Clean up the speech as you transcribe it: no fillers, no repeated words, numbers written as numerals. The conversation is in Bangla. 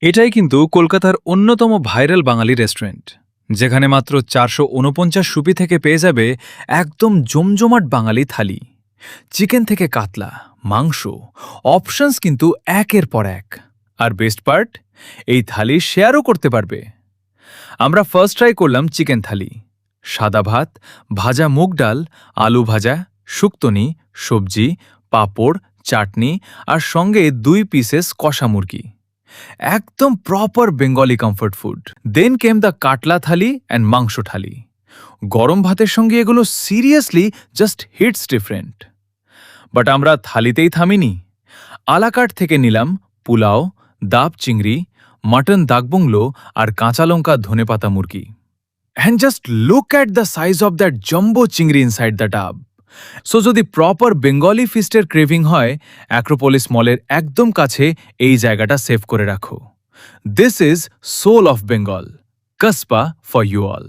এটাই কিন্তু কলকাতার অন্যতম ভাইরাল বাঙালি রেস্টুরেন্ট, যেখানে মাত্র 449 রুপি থেকে পেয়ে যাবে একদম জমজমাট বাঙালি থালি। চিকেন থেকে কাতলা, মাংস, অপশনস কিন্তু একের পর এক। আর বেস্ট পার্ট, এই থালি শেয়ারও করতে পারবে। আমরা ফার্স্ট ট্রাই করলাম চিকেন থালি। সাদা ভাত, ভাজা মুগ ডাল, আলু ভাজা, শুক্তনি, সবজি, পাঁপড়, চাটনি আর সঙ্গে 2 পিসেস কষা মুরগি। একদম proper Bengali comfort food. Then came the katla thali and mangsho thali. গরম ভাতের সঙ্গে এগুলো seriously just hits different. But আমরা থালিতেই থামিনি। আলাকাট থেকে নিলাম পোলাও, দাব চিংড়ি, মাটন দাগবুংলো আর কাঁচা লঙ্কা ধনেপাতা মুরগি। And just look at the size of that jumbo chingri inside the daab. So যদি প্রপার বেঙ্গলি ফিস্টের ক্রেভিং হয়, অ্যাক্রোপোলিস মলের একদম কাছে এই জায়গাটা সেভ করে রাখো। This is soul of Bengal, Kasba for you all.